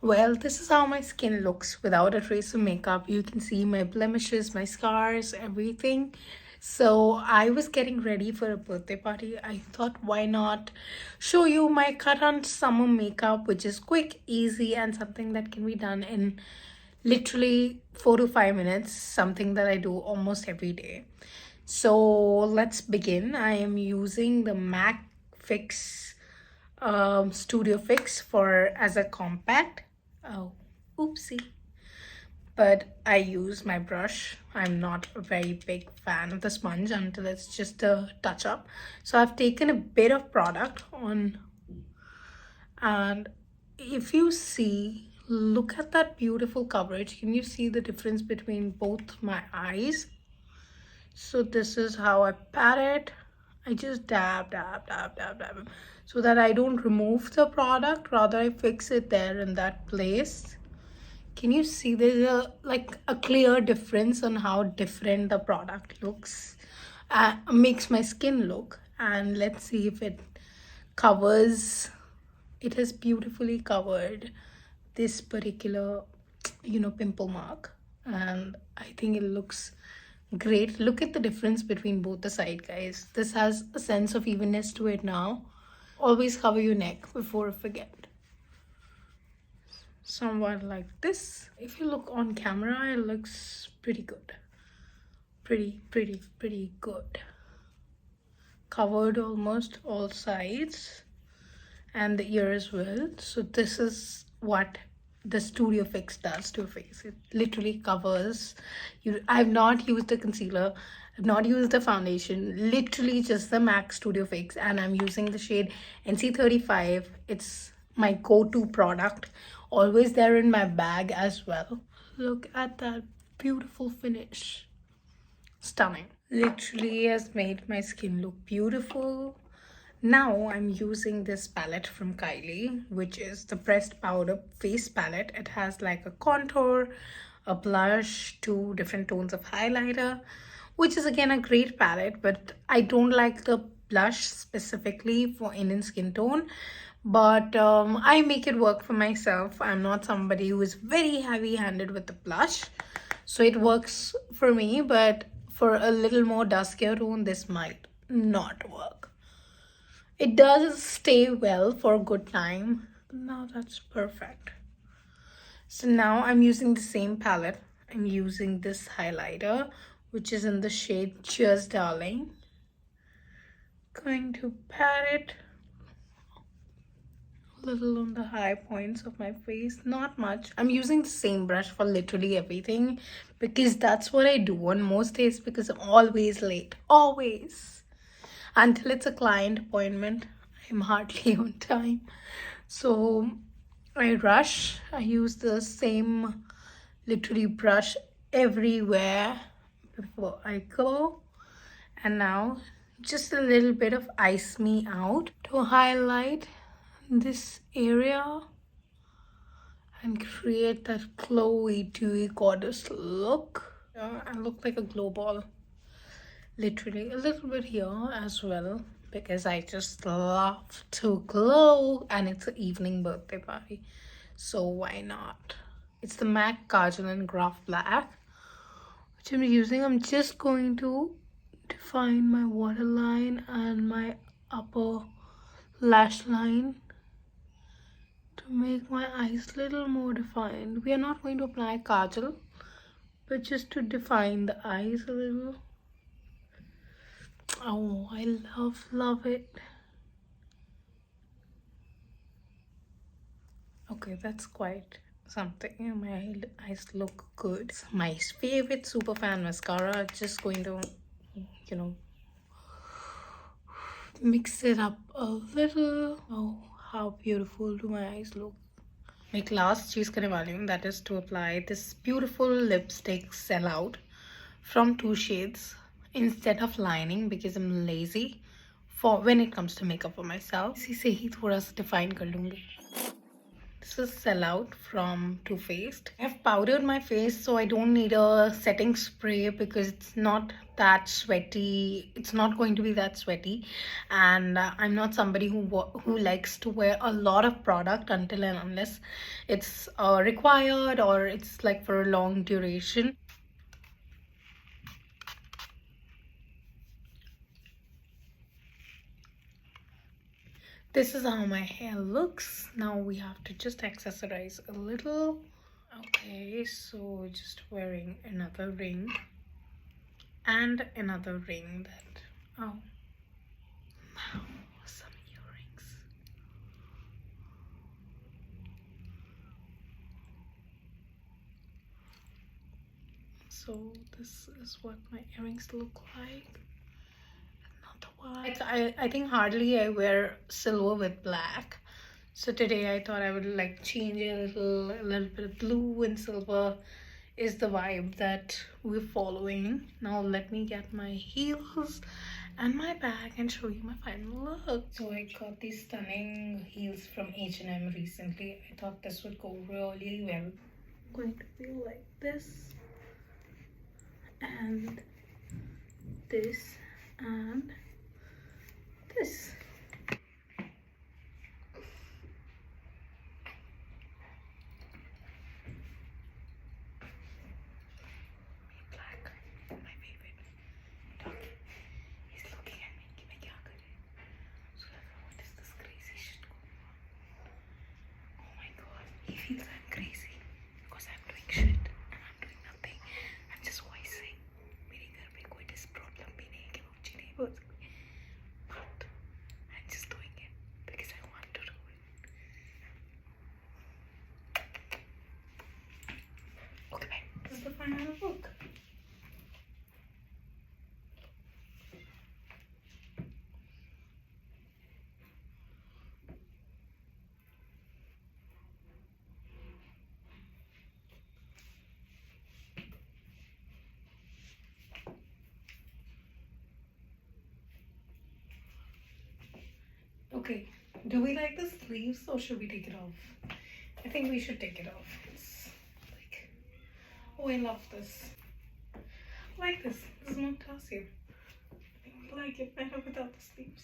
Well, this is how my skin looks without a trace of makeup. You can see my blemishes, my scars, everything. So I was getting ready for a birthday party. I thought, why not show you my cut on summer makeup, which is quick, easy, and something that can be done in literally 4 to 5 minutes, something that I do almost every day. So let's begin. I am using the MAC Fix Studio Fix for as a compact. Oh, oopsie. But I use my brush. I'm not a very big fan of the sponge until it's just a touch up. So I've taken a bit of product on, and if you see, look at that beautiful coverage. Can you see the difference between both my eyes? So this is how I pat it. I just dab, dab, dab, dab, dab, so that I don't remove the product, rather I fix it there in that place. Can you see there's a clear difference on how different the product looks, makes my skin look. And let's see if it covers. It has beautifully covered this particular pimple mark, and I think it looks great. Look at the difference between both the side, guys. This has a sense of evenness to it now. Always cover your neck before I forget. Somewhat like this. If you look on camera, it looks pretty good. Pretty good. Covered almost all sides and the ear as well. So this is what the Studio Fix does to your face. It literally covers you. I've not used the concealer, I've not used the foundation, literally just the MAC Studio Fix, and I'm using the shade NC35. It's my go-to product, always there in my bag as well. Look at that beautiful finish. Stunning. Literally has made my skin look beautiful. Now I'm using this palette from Kylie, which is the pressed powder face palette. It has like a contour, a blush, two different tones of highlighter, which is again a great palette, but I don't like the blush specifically for Indian skin tone. But I make it work for myself. I'm not somebody who is very heavy-handed with the blush, so it works for me. But for a little more duskier tone, this might not work. It does stay well for a good time. Now that's perfect. So now I'm using the same palette. I'm using this highlighter, which is in the shade Cheers Darling. Going to pat it a little on the high points of my face. Not much. I'm using the same brush for literally everything because that's what I do on most days, because I'm always late. Always. Until it's a client appointment, I'm hardly on time. So I rush. I use the same literally brush everywhere before I go. And now just a little bit of Ice Me Out to highlight this area and create that glowy, dewy goddess look. I look like a glow ball. Literally a little bit here as well, because I just love to glow and it's an evening birthday party, so why not. It's the MAC Kajal in Graph Black, which I'm using. I'm just going to define my waterline and my upper lash line to make my eyes a little more defined. We are not going to apply Kajal, but just to define the eyes a little. Oh, I love it. Okay, that's quite something. My eyes look good. My favorite Superfan mascara. Just going to, mix it up a little. Oh, how beautiful do my eyes look. एक last चीज करने वाली हूँ, that is to apply this beautiful lipstick Sellout from 2 shades instead of lining, because I'm lazy for when it comes to makeup for myself. इसी से ही थोड़ा सा define कर लूँगी. This is Sellout from Too Faced. I have powdered my face, so I don't need a setting spray because it's not that sweaty. It's not going to be that sweaty, and I'm not somebody who likes to wear a lot of product until and unless it's required or it's like for a long duration. This is how my hair looks. Now we have to just accessorize a little. Okay, so just wearing another ring and another ring that, oh, wow, some earrings. So this is what my earrings look like. I think hardly I wear silver with black. So today I thought I would like change a little bit of blue and silver is the vibe that we're following. Now let me get my heels and my bag and show you my final look. So I got these stunning heels from H&M recently. I thought this would go really well. Going to be like this and this and this. Black, my favorite. Doggy, he's looking at me. कि मैं क्या करूँ? So what is this crazy shit going on? Oh my god, he feels I'm crazy because I'm doing shit and I'm doing nothing. I'm just voicing. मेरे घर पे कोई dish problem भी नहीं है कि वो ऊँची नहीं बोल सकती. But I'm just doing it because I want to do it. Okay, bye. This is the final look. Okay, do we like the sleeves or should we take it off? I think we should take it off. It's like, oh, I love this. I like this. This is more classier. I like it better without the sleeves.